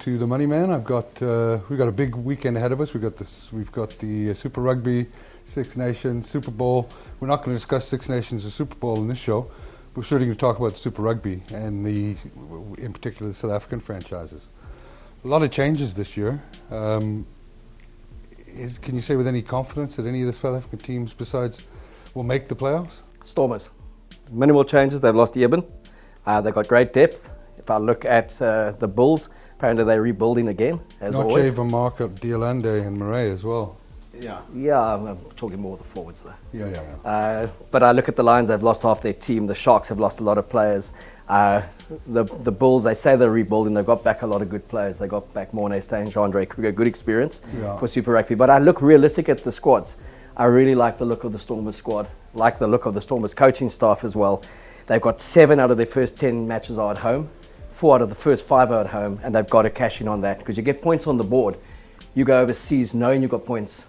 to the Money Man. We've got a big weekend ahead of us. We've got the Super Rugby, Six Nations, Super Bowl. We're not going to discuss Six Nations or Super Bowl in this show. We're certainly going to talk about Super Rugby and in particular, the South African franchises. A lot of changes this year. Can you say with any confidence that any of the South African teams besides will make the playoffs? Stormers. Minimal changes. They've lost Eben. They've got great depth. If I look at the Bulls, apparently they're rebuilding again, as always. Not Mark up Diolande and Murray as well. Yeah, I'm talking more of the forwards though. Yeah. But I look at the Lions, they've lost half their team. The Sharks have lost a lot of players. The Bulls, they say they're rebuilding. They've got back a lot of good players. They got back Morné Steyn, Jandre Kruger, good experience for Super Rugby. But I look realistic at the squads. I really like the look of the Stormers squad, like the look of the Stormers coaching staff as well. They've got 7 out of their first 10 matches are at home, 4 out of the first 5 are at home, and they've got to cash in on that because you get points on the board. You go overseas knowing you've got points.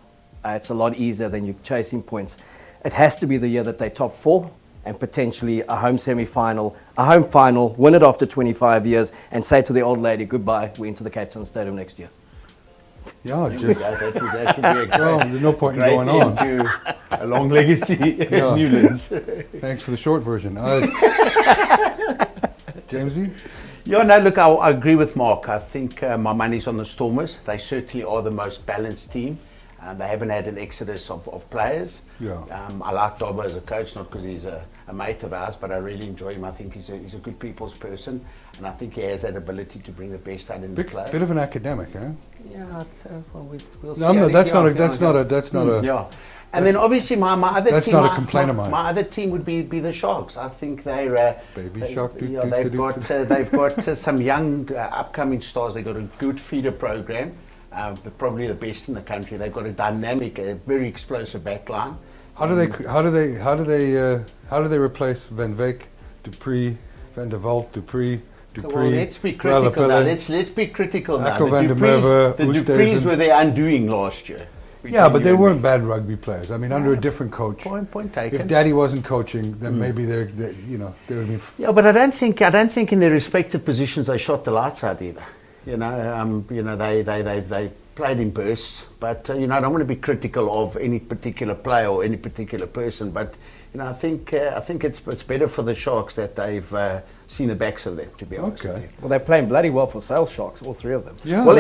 It's a lot easier than you chasing points. It has to be the year that they top 4 and potentially a home semi-final, a home final, win it after 25 years and say to the old lady, goodbye, we're into the Cape Town Stadium next year. Yeah, that should be a great, there's no point in going on. To a long legacy, Newlands. Thanks for the short version. Jamesy? Yeah, no, look, I agree with Mark. I think my money's on the Stormers. They certainly are the most balanced team. They haven't had an exodus of players. Yeah. I like Dobbo as a coach, not because he's a mate of ours, but I really enjoy him. I think he's a good people's person, and I think he has that ability to bring the best out in the players. Bit of an academic, eh? Yeah, well, we'll see. No, that's not a. Yeah. And then obviously my other that's team, not a complaint of mine. My other team would be the Sharks. I think they're Baby Shark. they've got some young upcoming stars. They've got a good feeder program. Probably the best in the country. They've got a dynamic, very explosive backline. How do they replace Van Wyk, Dupree, Van der Walt, Dupree? Well, let's be critical now. Let's be critical now. The Duprees were their undoing last year. Yeah, but they weren't bad rugby players. I mean, under a different coach. Point taken. If Daddy wasn't coaching, then maybe they would be. Yeah, but I don't think in their respective positions they shot the lights out either. They played in bursts, but I don't want to be critical of any particular player or any particular person. But I think it's better for the Sharks that they've seen the backs of them. To be honest. Okay. Well, they're playing bloody well for Sale Sharks, all 3 of them. Yeah. Well,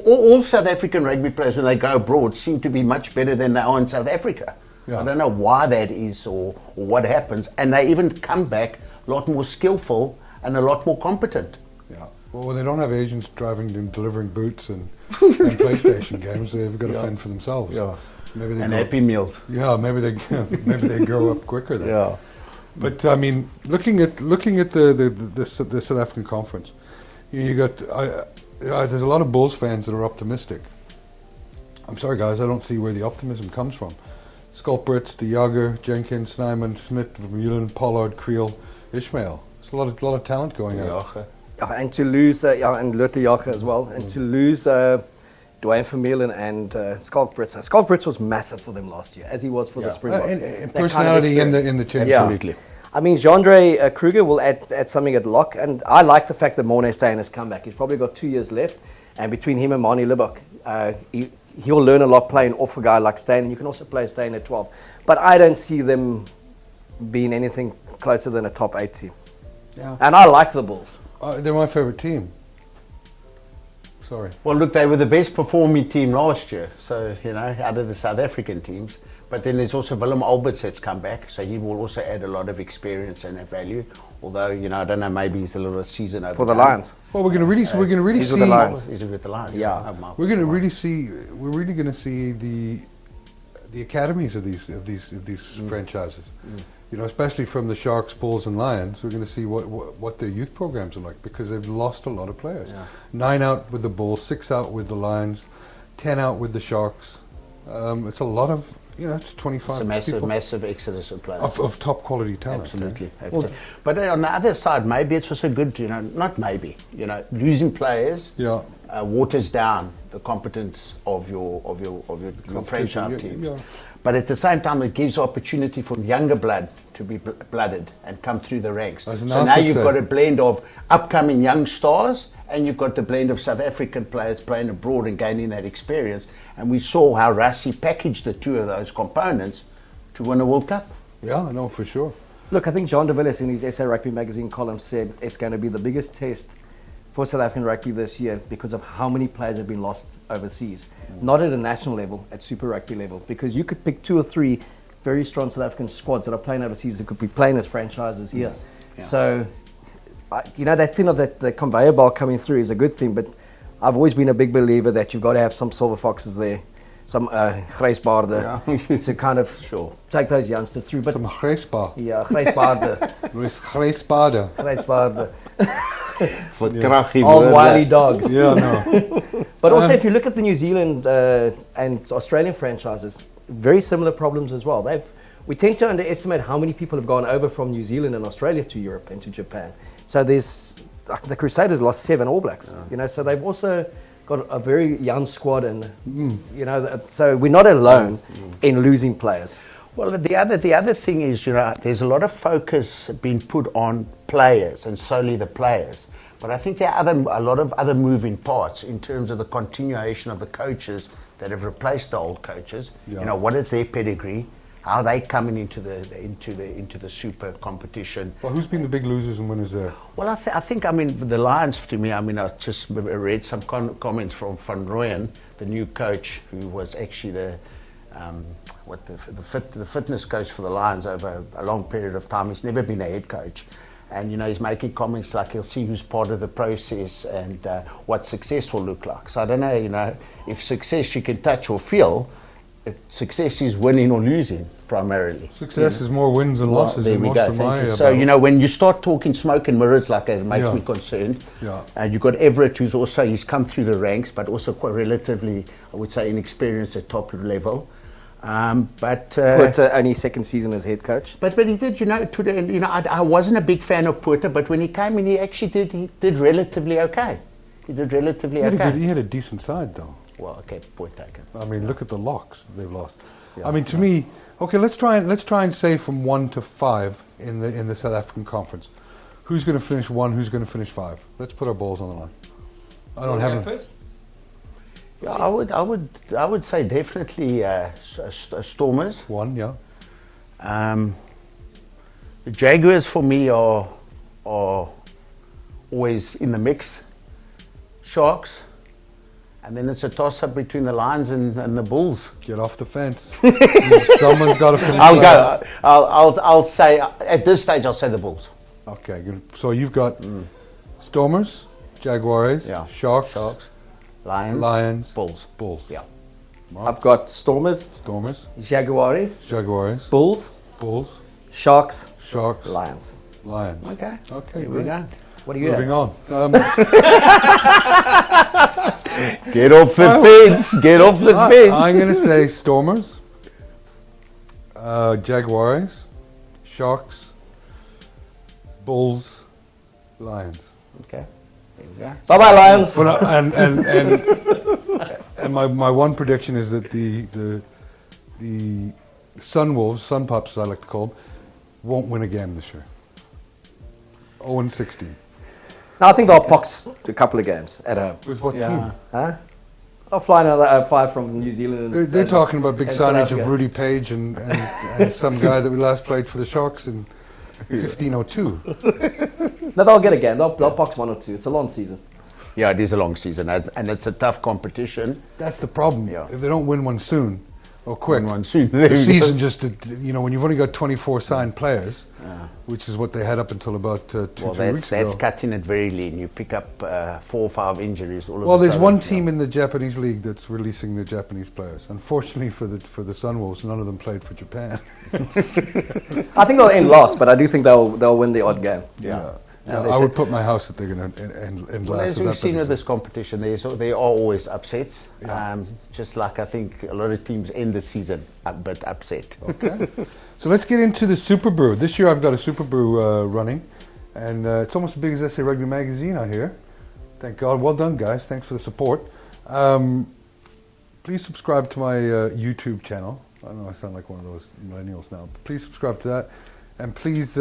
all South African rugby players when they go abroad seem to be much better than they are in South Africa. Yeah. I don't know why that is or what happens, and they even come back a lot more skillful and a lot more competent. Yeah. Well, they don't have agents driving and delivering boots and PlayStation games. They've got to fend for themselves. Yeah. Maybe and Happy Meals. Yeah, maybe they grow up quicker then. Yeah. But I mean, looking at the South African conference, you got there's a lot of Bulls fans that are optimistic. I'm sorry, guys, I don't see where the optimism comes from. Skulpritz, De Jager, Jenkins, Snyman, Smith, Vermeulen, Pollard, Creel, Ishmael. There's a lot of talent going out. And to lose, and Lotte Jager as well, and to lose Dwayne Vermeulen and Skulpritz. Skulpritz was massive for them last year, as he was for the Springboks. Personality kind of in the team. Yeah. Absolutely. I mean, Jandre Kruger will add something at lock, and I like the fact that Morné Steyn has come back. He's probably got 2 years left, and between him and Manie Libbok, he'll learn a lot playing off a guy like Steyn, and you can also play Steyn at 12. But I don't see them being anything closer than a top 8 team. Yeah. And I like the Bulls. They're my favourite team. Sorry. Well, look, they were the best performing team last year, so out of the South African teams. But then there's also Willem Alberts that's come back, so he will also add a lot of experience and value. Although I don't know, maybe he's a little season over for the Lions. Well, we're going to really see. He's with the Lions. He's with the Lions. Yeah. We're going to really see. We're really going to see the academies of these franchises. Especially from the Sharks, Bulls, and Lions. We're going to see what their youth programs are like because they've lost a lot of players. Yeah. 9 out with the Bulls, 6 out with the Lions, 10 out with the Sharks. It's a lot of. It's 25. It's a massive exodus of players. Of top quality talent. Absolutely. Well, but on the other side, maybe it's also good, not maybe, losing players waters down the competence of your franchise teams. Yeah. But at the same time, it gives opportunity for younger blood to be blooded and come through the ranks. So now you've got a blend of upcoming young stars and you've got the blend of South African players playing abroad and gaining that experience. And we saw how Rassie packaged the two of those components to win a World Cup. Yeah, I know for sure. Look, I think Jean de Villiers in his SA Rugby magazine column said it's going to be the biggest test for South African rugby this year because of how many players have been lost overseas. Not at a national level, at Super Rugby level, because you could pick 2 or 3 very strong South African squads that are playing overseas that could be playing as franchises here. Yeah. So, that thing of the conveyor belt coming through is a good thing, but I've always been a big believer that you've got to have some silver foxes there, some grijsbaarden, to kind of take those youngsters through. But some grijsbaar. Yeah, grijsbaarden. Grijsbaarden. Old wily dogs. Yeah, no. But also, if you look at the New Zealand and Australian franchises, very similar problems as well. We tend to underestimate how many people have gone over from New Zealand and Australia to Europe and to Japan. So the Crusaders lost 7 All Blacks. So they've also got a very young squad, and so we're not alone in losing players. Well, the other thing is, there's a lot of focus being put on players and solely the players. But I think there are a lot of other moving parts in terms of the continuation of the coaches that have replaced the old coaches. Yeah. What is their pedigree? How are they coming into the super competition? Well, who's been the big losers and winners there? Well, I think the Lions, to me, I just read some comments from Van Rooyen, the new coach, who was actually the fitness coach for the Lions over a long period of time. He's never been a head coach. And he's making comments like he'll see who's part of the process and what success will look like. So I don't know, if success you can touch or feel, success is winning or losing primarily. Success is more wins than losses. There we go. So when you start talking smoke and mirrors like that, it makes me concerned. Yeah. And you've got Everett, he's come through the ranks, but also quite relatively, I would say, inexperienced at top level. But only second season as head coach. But he did, I wasn't a big fan of Porter, but when he came in, he actually did relatively okay. He did relatively okay. He had a decent side, though. Well, okay, point taken. I mean, look at the locks they've lost. Yeah, I mean, to me, okay, let's try and say from 1 to 5 in the South African conference. Who's going to finish 1? Who's going to finish 5? Let's put our balls on the line. I don't have first. Yeah, I would say definitely Stormers. 1, yeah. The Jaguars for me are always in the mix. Sharks, and then it's a toss-up between the Lions and the Bulls. Get off the fence. Someone's got to finish. I'll say at this stage I'll say the Bulls. Okay, good. So you've got Stormers, Jaguars, Sharks. Lions, Bulls. Yeah. Mark? I've got Stormers, Jaguars, Bulls, Sharks, Lions. Okay. Here we go. What are you moving on? Get off the fence. Get off the fence. I'm going to say Stormers, Jaguars, Sharks, Bulls, Lions. Okay. Bye bye, Lions. Well, and my one prediction is that the Sun Pups, as I like to call them, won't win again this year. 0-16. No, I think they'll box a couple of games at home. With what team? Huh? I'll fly another 5 from New Zealand. They're talking about big signage of Rudy Page and some guy that we last played for the Sharks in 1502. No, they'll get a game. They'll box 1 or 2. It's a long season. Yeah, it is a long season, and it's a tough competition. That's the problem. Yeah. If they don't win one soon, or quick, the season just, when you've only got 24 signed players, which is what they had up until about 2 weeks ago. That's cutting it very lean. You pick up 4 or 5 injuries. There's one team in the Japanese league that's releasing the Japanese players. Unfortunately for the Sunwolves, none of them played for Japan. I think they'll end last, but I do think they'll win the odd game. Yeah. I would put my house that they're going to end last. As we've seen with this competition, there are always upsets. Just like I think a lot of teams end the season but upset. Okay. So let's get into the Super Brew. This year I've got a Super Brew running, and it's almost as big as SA Rugby magazine out here. Thank God. Well done, guys. Thanks for the support. Please subscribe to my YouTube channel. I know I sound like one of those millennials now, but please subscribe to that, and please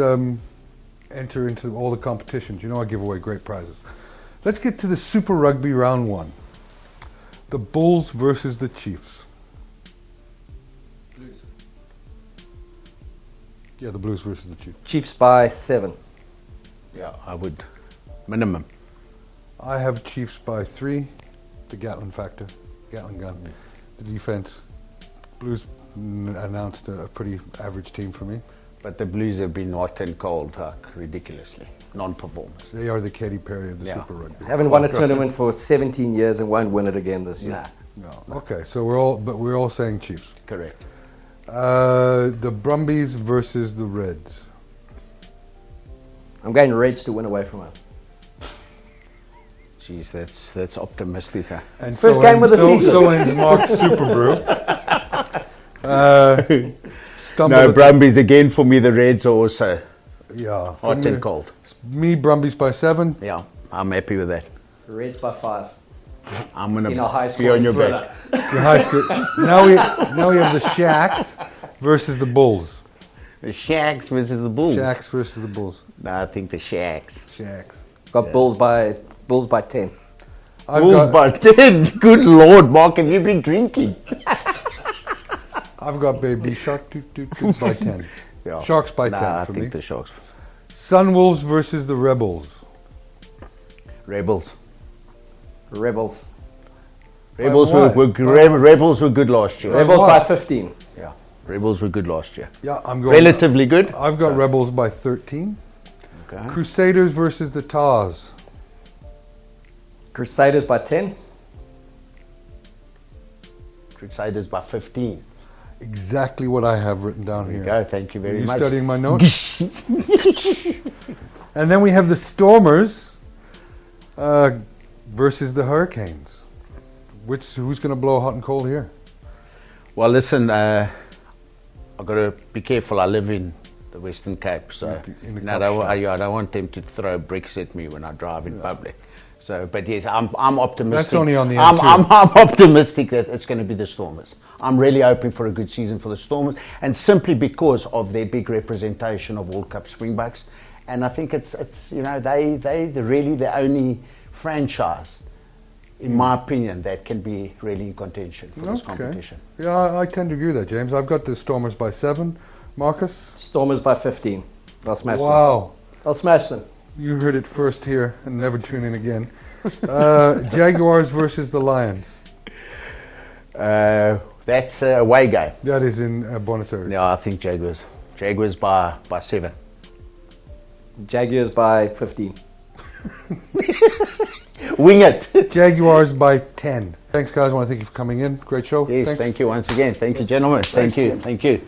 enter into all the competitions. I give away great prizes. Let's get to the Super Rugby round 1. The Bulls versus the Chiefs. Blues. Yeah, the Blues versus the Chiefs. Chiefs by 7. Yeah, I would. Minimum. I have Chiefs by 3. The Gatling factor. Gatling gun. The defense. Blues announced a pretty average team for me. But the Blues have been hot and cold, ridiculously. Non-performers. They are the Katy Perry of the Super Rugby. Haven't won a tournament for 17 years and won't win it again this year. No. Okay, so we're all saying Chiefs. Correct. The Brumbies versus the Reds. I'm going Reds to win away from home. Jeez, that's optimistic. Huh? And First game of the season. So ends Mark's Super Brew. No, Brumbies again for me. The Reds are also hot and cold. Me, Brumbies by 7. Yeah, I'm happy with that. Reds by 5. I'm going to be on your back. Now we have the Shacks versus the Bulls. The Shacks versus the Bulls. Shacks versus the Bulls. No, I think the Shacks. Shacks. Got Bulls by 10. Bulls by 10. Good Lord, Mark, have you been drinking? I've got Baby Shark by 10. Yeah. Sharks by 10 I for think me. the Sharks. Sunwolves versus the Rebels. Rebels. Rebels. Rebels were good last year. Rebels by 15. Yeah, Rebels were good last year. Yeah, I'm going relatively good. I've got Rebels by 13. Okay. Crusaders versus the Tars. Crusaders by 10. Crusaders by 15. Exactly what I have written down here. Go. Thank you very much. Studying my notes. And then we have the Stormers versus the Hurricanes. Who's going to blow hot and cold here? Well, listen, I've got to be careful. I live in the Western Cape, so I don't want them to throw bricks at me when I drive in public. So, but yes, I'm optimistic. That's only on the I'm optimistic that it's going to be the Stormers. I'm really hoping for a good season for the Stormers, and simply because of their big representation of World Cup Springboks. And I think it's they're really the only franchise, in my opinion, that can be really in contention for this competition. Yeah, I tend to agree with that, James. I've got the Stormers by 7. Marcus? Stormers by 15. I'll smash them. Wow. I'll smash them. You heard it first here, and never tune in again. Jaguars versus the Lions. That's a away game. That is in Buenos Aires. Yeah, I think Jaguars. Jaguars by 7. Jaguars by 15. Wing it. Jaguars by 10. Thanks, guys. I want to thank you for coming in. Great show. Yes, Thanks. thank you once again. Thank you, gentlemen. Thank you.